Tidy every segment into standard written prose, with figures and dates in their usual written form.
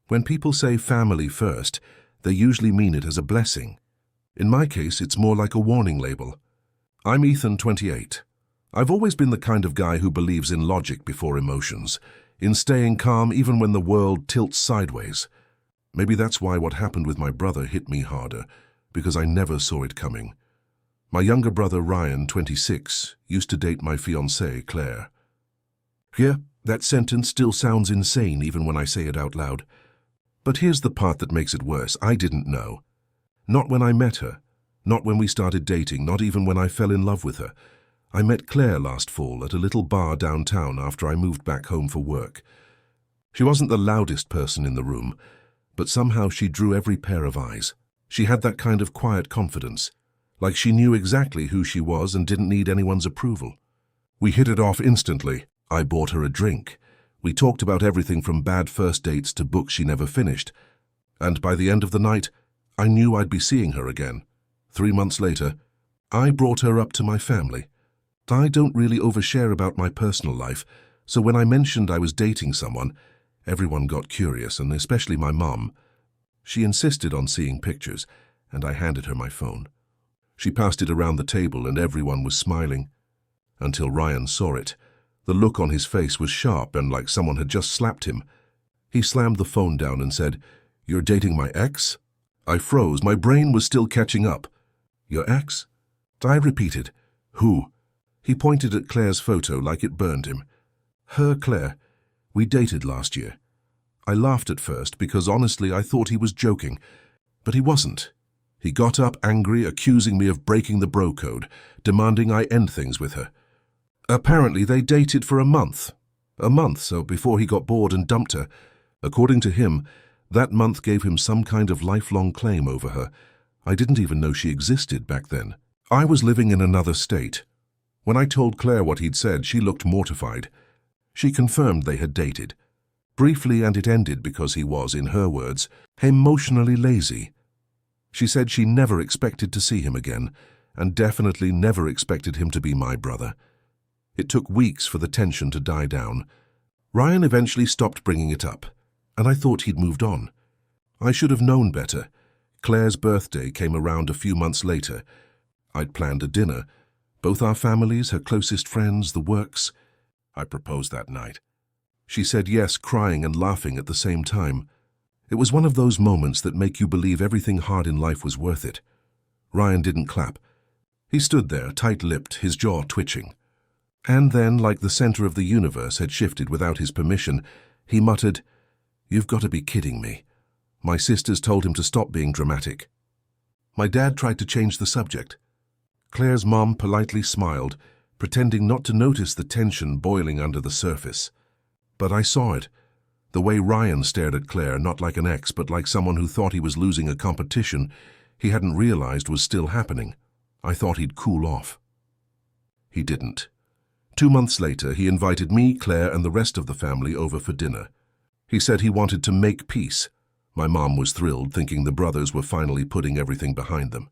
When people say family first, they usually mean it as a blessing. In my case, it's more like a warning label. I'm Ethan, 28. I've always been the kind of guy who believes in logic before emotions, in staying calm even when the world tilts sideways. Maybe that's why what happened with my brother hit me harder, because I never saw it coming. My younger brother, Ryan, 26, used to date my fiancée, Qley. Yeah, that sentence still sounds insane even when I say it out loud. But here's the part that makes it worse. I didn't know. Not when I met her. Not when we started dating, not even when I fell in love with her. I met Qley last fall at a little bar downtown after I moved back home for work. She wasn't the loudest person in the room, but somehow she drew every pair of eyes. She had that kind of quiet confidence, like she knew exactly who she was and didn't need anyone's approval. We hit it off instantly. I bought her a drink. We talked about everything from bad first dates to books she never finished. And by the end of the night, I knew I'd be seeing her again. 3 months later, I brought her up to my family. I don't really overshare about my personal life, so when I mentioned I was dating someone, everyone got curious, and especially my mom. She insisted on seeing pictures, and I handed her my phone. She passed it around the table and everyone was smiling. Until Ryan saw it. The look on his face was sharp and like someone had just slapped him. He slammed the phone down and said, "You're dating my ex?" I froze. My brain was still catching up. "Your ex?" I repeated. "Who?" He pointed at Qley's photo like it burned him. "Her, Qley. We dated last year." I laughed at first because honestly I thought he was joking, but he wasn't. He got up angry, accusing me of breaking the bro code, demanding I end things with her. Apparently they dated for a month, so before he got bored and dumped her. According to him, that month gave him some kind of lifelong claim over her. I didn't even know she existed back then. I was living in another state. When I told Qley what he'd said, she looked mortified. She confirmed they had dated. Briefly, and it ended because he was, in her words, emotionally lazy. She said she never expected to see him again, and definitely never expected him to be my brother. It took weeks for the tension to die down. Ryan eventually stopped bringing it up, and I thought he'd moved on. I should have known better. Qley's birthday came around a few months later. I'd planned a dinner. Both our families, her closest friends, the works. I proposed that night. She said yes, crying and laughing at the same time. It was one of those moments that make you believe everything hard in life was worth it. Ryan didn't clap. He stood there, tight-lipped, his jaw twitching. And then, like the center of the universe had shifted without his permission, he muttered, "You've got to be kidding me." My sisters told him to stop being dramatic. My dad tried to change the subject. Qley's mom politely smiled, pretending not to notice the tension boiling under the surface. But I saw it. The way Ryan stared at Qley, not like an ex, but like someone who thought he was losing a competition he hadn't realized was still happening. I thought he'd cool off. He didn't. 2 months later, he invited me, Qley, and the rest of the family over for dinner. He said he wanted to make peace. My mom was thrilled, thinking the brothers were finally putting everything behind them.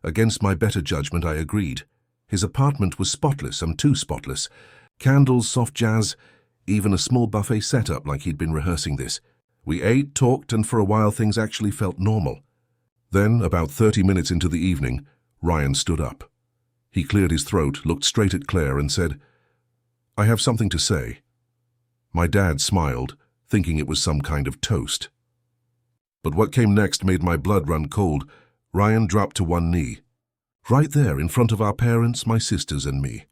Against my better judgment, I agreed. His apartment was spotless, and too spotless. Candles, soft jazz, even a small buffet setup like he'd been rehearsing this. We ate, talked, and for a while things actually felt normal. Then, about 30 minutes into the evening, Ryan stood up. He cleared his throat, looked straight at Qley, and said, "I have something to say." My dad smiled, thinking it was some kind of toast. But what came next made my blood run cold. Ryan dropped to one knee. Right there, in front of our parents, my sisters, and me.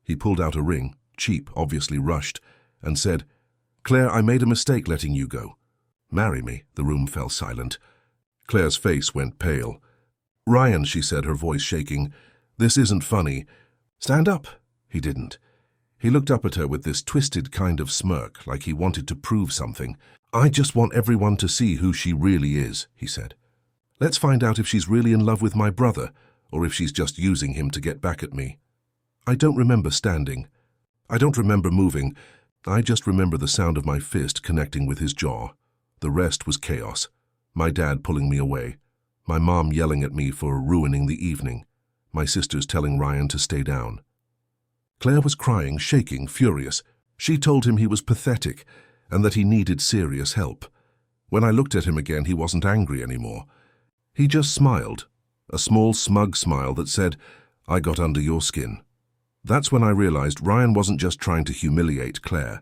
He pulled out a ring, cheap, obviously rushed, and said, "Qley, I made a mistake letting you go. Marry me." The room fell silent. Qley's face went pale. "Ryan," she said, her voice shaking, "this isn't funny. Stand up." He didn't. He looked up at her with this twisted kind of smirk, like he wanted to prove something. "I just want everyone to see who she really is," he said. "Let's find out if she's really in love with my brother, or if she's just using him to get back at me." I don't remember standing. I don't remember moving. I just remember the sound of my fist connecting with his jaw. The rest was chaos. My dad pulling me away. My mom yelling at me for ruining the evening. My sisters telling Ryan to stay down. Qley was crying, shaking, furious. She told him he was pathetic and that he needed serious help. When I looked at him again, he wasn't angry anymore. He just smiled, a small, smug smile that said, "I got under your skin." That's when I realized Ryan wasn't just trying to humiliate Claire.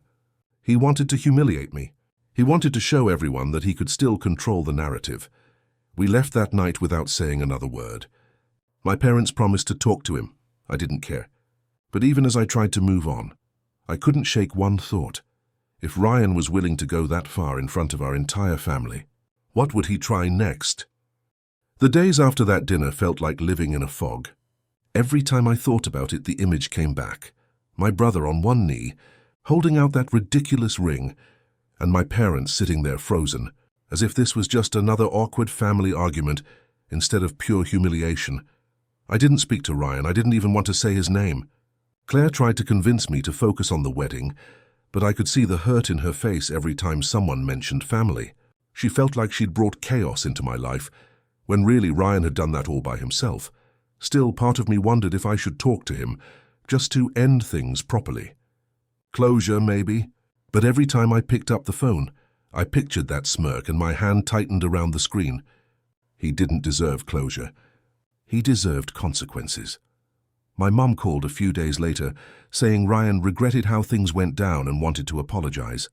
He wanted to humiliate me. He wanted to show everyone that he could still control the narrative. We left that night without saying another word. My parents promised to talk to him. I didn't care. But even as I tried to move on, I couldn't shake one thought. If Ryan was willing to go that far in front of our entire family, what would he try next? The days after that dinner felt like living in a fog. Every time I thought about it, the image came back. My brother on one knee, holding out that ridiculous ring, and my parents sitting there frozen, as if this was just another awkward family argument instead of pure humiliation. I didn't speak to Ryan. I didn't even want to say his name. Claire tried to convince me to focus on the wedding, but I could see the hurt in her face every time someone mentioned family. She felt like she'd brought chaos into my life, when really Ryan had done that all by himself. Still, part of me wondered if I should talk to him, just to end things properly. Closure, maybe, but every time I picked up the phone, I pictured that smirk and my hand tightened around the screen. He didn't deserve closure. He deserved consequences. My mum called a few days later, saying Ryan regretted how things went down and wanted to apologize.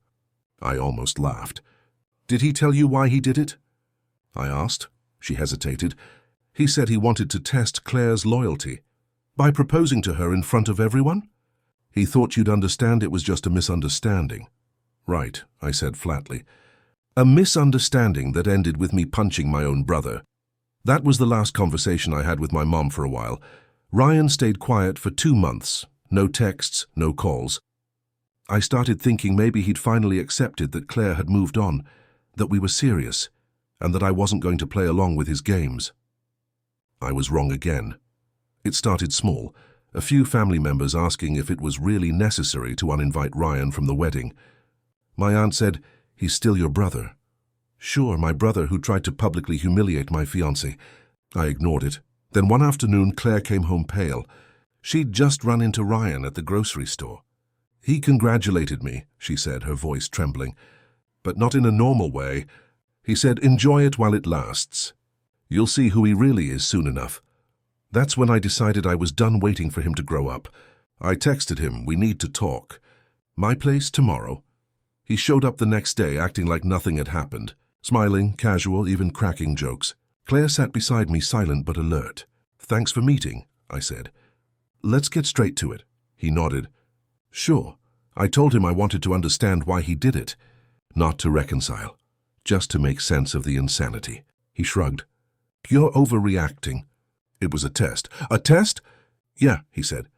I almost laughed. "Did he tell you why he did it?" I asked. She hesitated. "He said he wanted to test Claire's loyalty. By proposing to her in front of everyone? He thought you'd understand it was just a misunderstanding." "Right," I said flatly. "A misunderstanding that ended with me punching my own brother." That was the last conversation I had with my mom for a while. Ryan stayed quiet for 2 months. No texts, no calls. I started thinking maybe he'd finally accepted that Claire had moved on, that we were serious, and that I wasn't going to play along with his games. I was wrong again. It started small, a few family members asking if it was really necessary to uninvite Ryan from the wedding. My aunt said, "He's still your brother." Sure, my brother who tried to publicly humiliate my fiancée. I ignored it. Then one afternoon, Claire came home pale. She'd just run into Ryan at the grocery store. "He congratulated me," she said, her voice trembling. "But not in a normal way. He said, 'Enjoy it while it lasts. You'll see who he really is soon enough.'" That's when I decided I was done waiting for him to grow up. I texted him, "We need to talk. My place tomorrow." He showed up the next day acting like nothing had happened, smiling, casual, even cracking jokes. Claire sat beside me, silent but alert. "Thanks for meeting," I said. "Let's get straight to it." He nodded. "Sure." I told him I wanted to understand why he did it, not to reconcile, just to make sense of the insanity. He shrugged. "You're overreacting." "It was a test." "A test?" "Yeah," he said.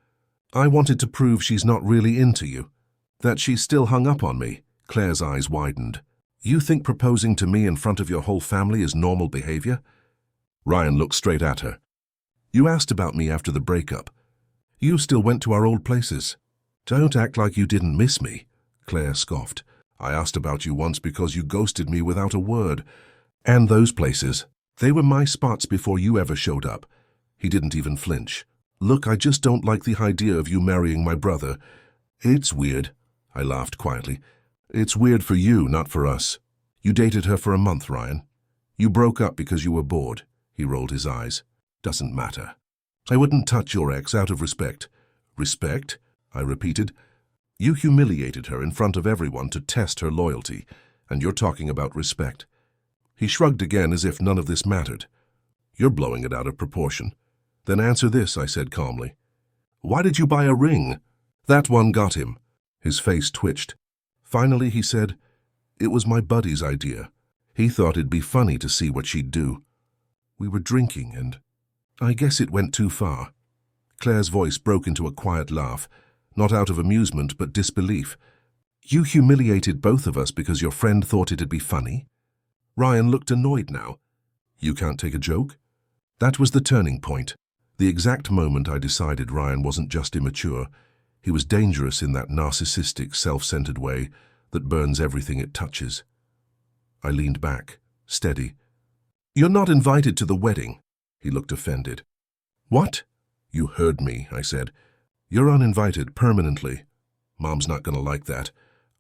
"I wanted to prove she's not really into you, that she's still hung up on me." Claire's eyes widened. "You think proposing to me in front of your whole family is normal behavior?" Ryan looked straight at her. "You asked about me after the breakup. You still went to our old places. Don't act like you didn't miss me," Claire scoffed. "I asked about you once because you ghosted me without a word. And those places, they were my spots before you ever showed up." He didn't even flinch. "Look, I just don't like the idea of you marrying my brother." "It's weird," I laughed quietly. "It's weird for you, not for us. You dated her for a month, Ryan. You broke up because you were bored." He rolled his eyes. "Doesn't matter. I wouldn't touch your ex out of respect." "Respect?" I repeated. "You humiliated her in front of everyone to test her loyalty, and you're talking about respect." He shrugged again as if none of this mattered. "You're blowing it out of proportion." "Then answer this," I said calmly. "Why did you buy a ring?" That one got him. His face twitched. Finally, he said, "It was my buddy's idea. He thought it'd be funny to see what she'd do. We were drinking, and I guess it went too far." Claire's voice broke into a quiet laugh, not out of amusement but disbelief. "You humiliated both of us because your friend thought it'd be funny?" Ryan looked annoyed now. "You can't take a joke?" That was the turning point, the exact moment I decided Ryan wasn't just immature. He was dangerous in that narcissistic, self-centered way that burns everything it touches. I leaned back, steady. "You're not invited to the wedding." He looked offended. "What?" "You heard me," I said. "You're uninvited permanently." "Mom's not going to like that."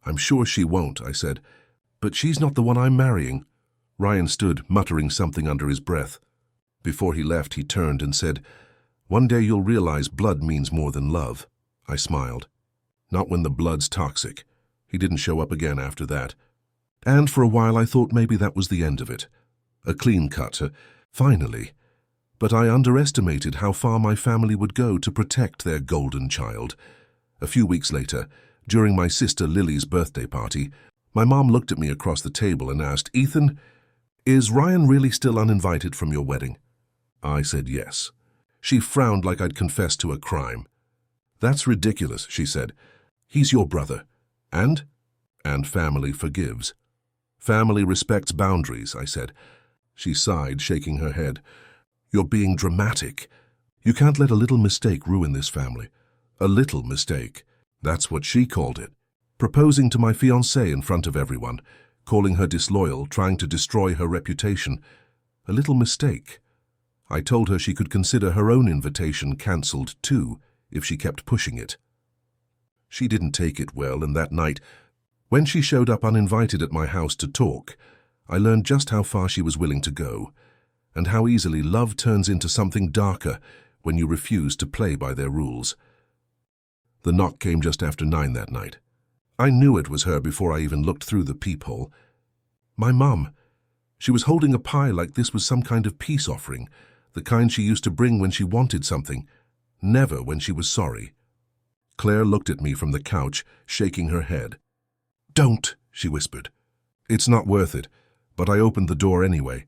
"I'm sure she won't," I said. "But she's not the one I'm marrying." Ryan stood, muttering something under his breath. Before he left, he turned and said, "One day you'll realize blood means more than love." I smiled. Not when the blood's toxic. He didn't show up again after that. And for a while I thought maybe that was the end of it. A clean cut, finally. But I underestimated how far my family would go to protect their golden child. A few weeks later, during my sister Lily's birthday party, my mom looked at me across the table and asked, "Ethan, is Ryan really still uninvited from your wedding?" I said yes. She frowned like I'd confessed to a crime. "That's ridiculous," she said. "He's your brother. And family forgives." "Family respects boundaries," I said. She sighed, shaking her head. "You're being dramatic. You can't let a little mistake ruin this family." A little mistake. That's what she called it. Proposing to my fiancée in front of everyone, calling her disloyal, trying to destroy her reputation. A little mistake. I told her she could consider her own invitation cancelled too, if she kept pushing it. She didn't take it well, and that night, when she showed up uninvited at my house to talk, I learned just how far she was willing to go, and how easily love turns into something darker when you refuse to play by their rules. The knock came just after 9 that night. I knew it was her before I even looked through the peephole. My mum. She was holding a pie like this was some kind of peace offering, the kind she used to bring when she wanted something, never when she was sorry. Claire looked at me from the couch, shaking her head. "Don't," she whispered. "It's not worth it," but I opened the door anyway.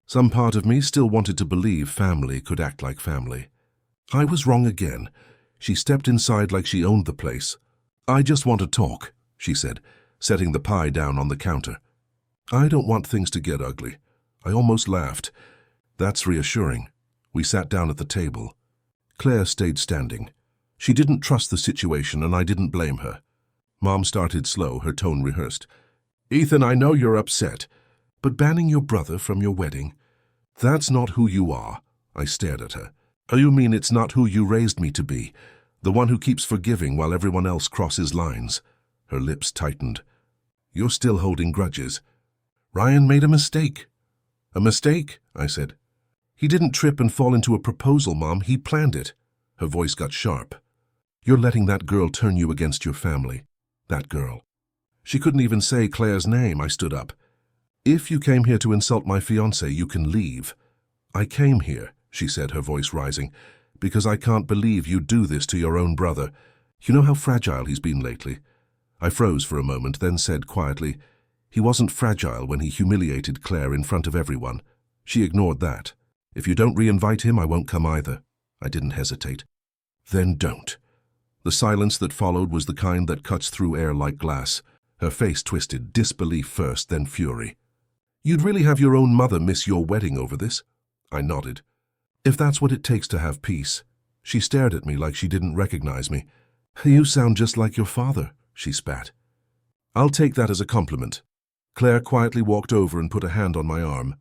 Some part of me still wanted to believe family could act like family. I was wrong again. She stepped inside like she owned the place. "I just want to talk," she said, setting the pie down on the counter. "I don't want things to get ugly." I almost laughed. That's reassuring. We sat down at the table. Claire stayed standing. She didn't trust the situation, and I didn't blame her. Mom started slow, her tone rehearsed. "Ethan, I know you're upset, but banning your brother from your wedding? That's not who you are." I stared at her. "Oh, you mean it's not who you raised me to be? The one who keeps forgiving while everyone else crosses lines?" Her lips tightened. "You're still holding grudges." "Ryan made a mistake." "A mistake?" I said. "He didn't trip and fall into a proposal, Mom. He planned it." Her voice got sharp. "You're letting that girl turn you against your family." That girl. She couldn't even say Claire's name. I stood up. "If you came here to insult my fiancé, you can leave." "I came here," she said, her voice rising, "because I can't believe you do this to your own brother. You know how fragile he's been lately." I froze for a moment, then said quietly, "He wasn't fragile when he humiliated Claire in front of everyone." She ignored that. "If you don't re-invite him, I won't come either." I didn't hesitate. "Then don't." The silence that followed was the kind that cuts through air like glass. Her face twisted, disbelief first, then fury. "You'd really have your own mother miss your wedding over this?" I nodded. "If that's what it takes to have peace." She stared at me like she didn't recognize me. "You sound just like your father," she spat. "I'll take that as a compliment." Claire quietly walked over and put a hand on my arm.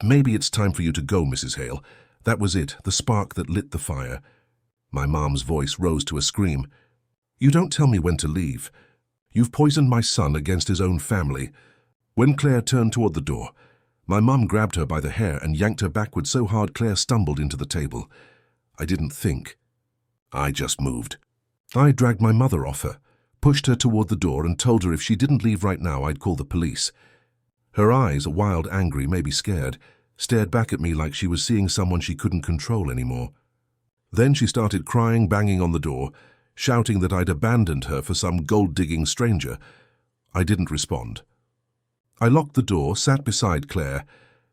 "Maybe it's time for you to go, Mrs. Hale." That was it, the spark that lit the fire. My mom's voice rose to a scream. "You don't tell me when to leave. You've poisoned my son against his own family." When Claire turned toward the door, my mom grabbed her by the hair and yanked her backward so hard Claire stumbled into the table. I didn't think. I just moved. I dragged my mother off her, pushed her toward the door, and told her if she didn't leave right now, I'd call the police. Her eyes, wild, angry, maybe scared, stared back at me like she was seeing someone she couldn't control anymore. Then she started crying, banging on the door, shouting that I'd abandoned her for some gold-digging stranger. I didn't respond. I locked the door, sat beside Claire,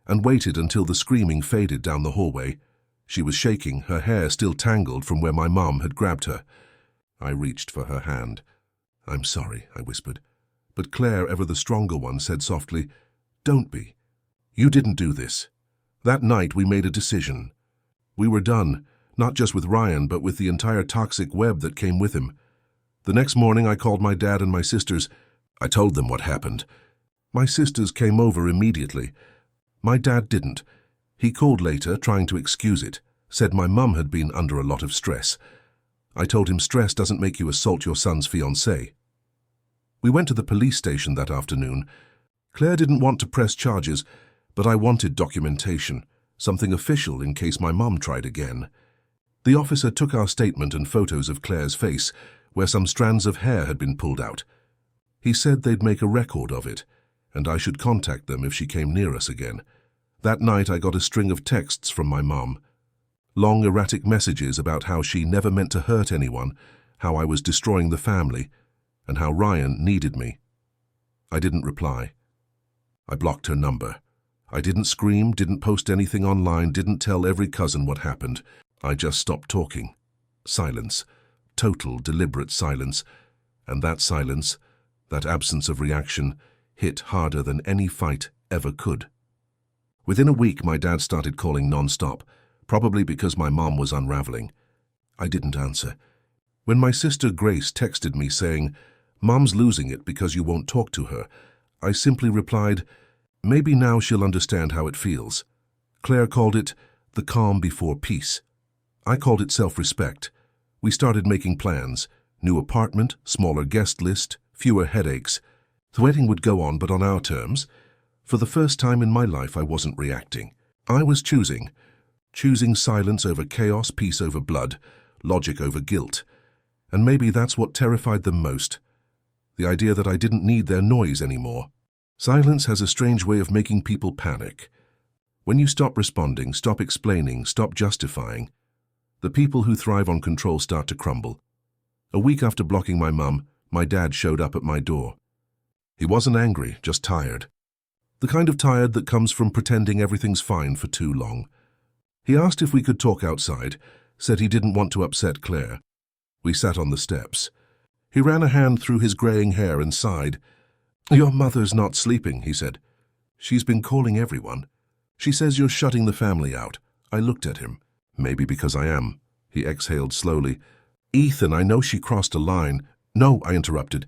and waited until the screaming faded down the hallway. She was shaking, her hair still tangled from where my mom had grabbed her. I reached for her hand. "I'm sorry," I whispered. But Claire, ever the stronger one, said softly, "Don't be. You didn't do this." That night we made a decision. We were done, not just with Ryan, but with the entire toxic web that came with him. The next morning I called my dad and my sisters. I told them what happened. My sisters came over immediately. My dad didn't. He called later, trying to excuse it, said my mum had been under a lot of stress. I told him stress doesn't make you assault your son's fiancée. We went to the police station that afternoon. Claire didn't want to press charges, But I wanted documentation, something official in case my mom tried again. The officer took our statement and photos of Claire's face, where some strands of hair had been pulled out. He said they'd make a record of it, and I should contact them if she came near us again. That night I got a string of texts from my mom. Long, erratic messages about how she never meant to hurt anyone, how I was destroying the family, and how Ryan needed me. I didn't reply. I blocked her number. I didn't scream, didn't post anything online, didn't tell every cousin what happened. I just stopped talking. Silence. Total, deliberate silence. And that silence, that absence of reaction, hit harder than any fight ever could. Within a week, my dad started calling non-stop, probably because my mom was unraveling. I didn't answer. When my sister Grace texted me saying, "Mom's losing it because you won't talk to her," I simply replied, "Maybe now she'll understand how it feels." Claire called it the calm before peace. I called it self-respect. We started making plans. New apartment, smaller guest list, fewer headaches. The wedding would go on, but on our terms. For the first time in my life, I wasn't reacting. I was choosing silence over chaos, peace over blood, logic over guilt. And maybe that's what terrified them most. The idea that I didn't need their noise anymore. Silence has a strange way of making people panic. When you stop responding, stop explaining, stop justifying, the people who thrive on control start to crumble. A week after blocking my mum, my dad showed up at my door. He wasn't angry, just tired. The kind of tired that comes from pretending everything's fine for too long. He asked if we could talk outside, said he didn't want to upset Claire. We sat on the steps. He ran a hand through his graying hair and sighed. "Your mother's not sleeping," he said. "She's been calling everyone. She says you're shutting the family out." I looked at him. "Maybe because I am." He exhaled slowly. "Ethan, I know she crossed a line." "No," I interrupted.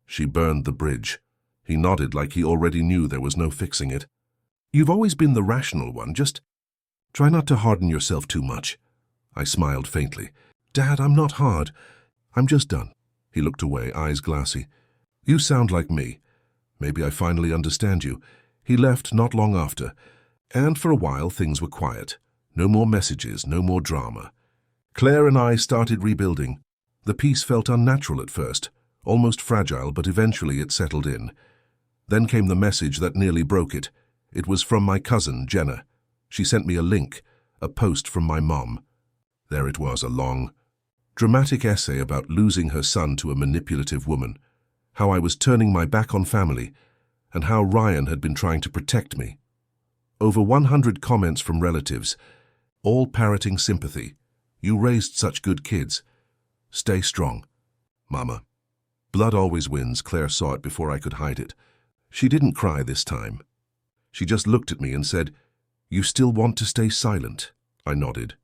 "She burned the bridge." He nodded like he already knew there was no fixing it. "You've always been the rational one. Just try not to harden yourself too much." I smiled faintly. "Dad, I'm not hard. I'm just done." He looked away, eyes glassy. "You sound like me. Maybe I finally understand you." He left not long after, and for a while things were quiet. No more messages, no more drama. Claire and I started rebuilding. The peace felt unnatural at first, almost fragile, but eventually it settled in. Then came the message that nearly broke it. It was from my cousin, Jenna. She sent me a link, a post from my mom. There it was, a long, dramatic essay about losing her son to a manipulative woman, how I was turning my back on family, and how Ryan had been trying to protect me. Over 100 comments from relatives, all parroting sympathy. "You raised such good kids. Stay strong, Mama." Blood always wins. Claire saw it before I could hide it. She didn't cry this time. She just looked at me and said, "You still want to stay silent?" I nodded.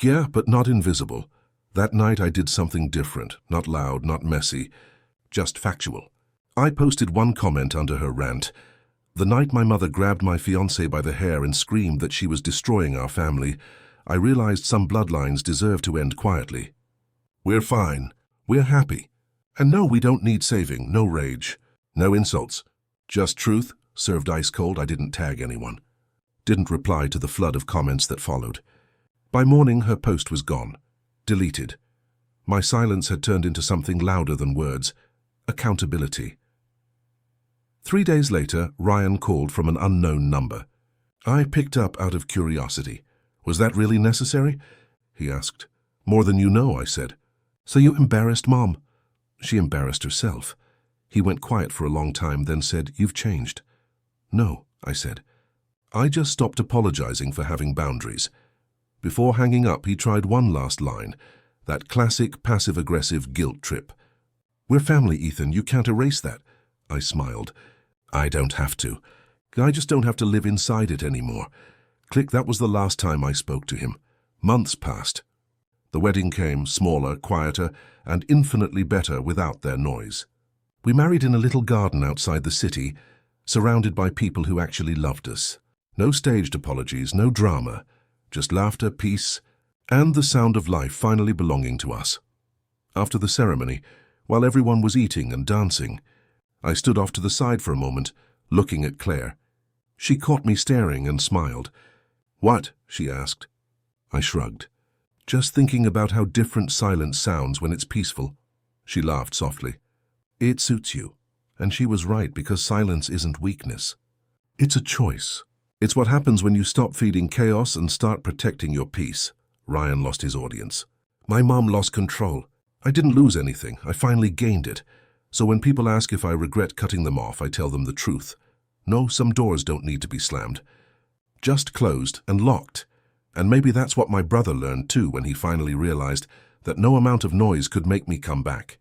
"Yeah, but not invisible." That night I did something different, not loud, not messy, just factual. I posted one comment under her rant. The night my mother grabbed my fiancé by the hair and screamed that she was destroying our family, I realized some bloodlines deserve to end quietly. We're fine. We're happy. And no, we don't need saving. No rage. No insults. Just truth, served ice cold. I didn't tag anyone. Didn't reply to the flood of comments that followed. By morning, her post was gone. Deleted. My silence had turned into something louder than words. Accountability. 3 days later, Ryan called from an unknown number. I picked up out of curiosity. "Was that really necessary?" he asked. "More than you know," I said. "So you embarrassed Mom?" She embarrassed herself. He went quiet for a long time, then said, "You've changed." "No," I said. "I just stopped apologizing for having boundaries." Before hanging up, he tried one last line, that classic passive-aggressive guilt trip. "We're family, Ethan. You can't erase that." I smiled. "I don't have to. I just don't have to live inside it anymore." Click, that was the last time I spoke to him. Months passed. The wedding came, smaller, quieter, and infinitely better without their noise. We married in a little garden outside the city, surrounded by people who actually loved us. No staged apologies, no drama, just laughter, peace, and the sound of life finally belonging to us. After the ceremony, while everyone was eating and dancing, I stood off to the side for a moment, looking at Claire. She caught me staring and smiled. "What?" she asked. I shrugged. "Just thinking about how different silence sounds when it's peaceful." She laughed softly. "It suits you." And she was right, because silence isn't weakness. It's a choice. It's what happens when you stop feeding chaos and start protecting your peace. Ryan lost his audience. My mom lost control. I didn't lose anything. I finally gained it. So when people ask if I regret cutting them off, I tell them the truth. No, some doors don't need to be slammed. Just closed and locked. And maybe that's what my brother learned too when he finally realized that no amount of noise could make me come back.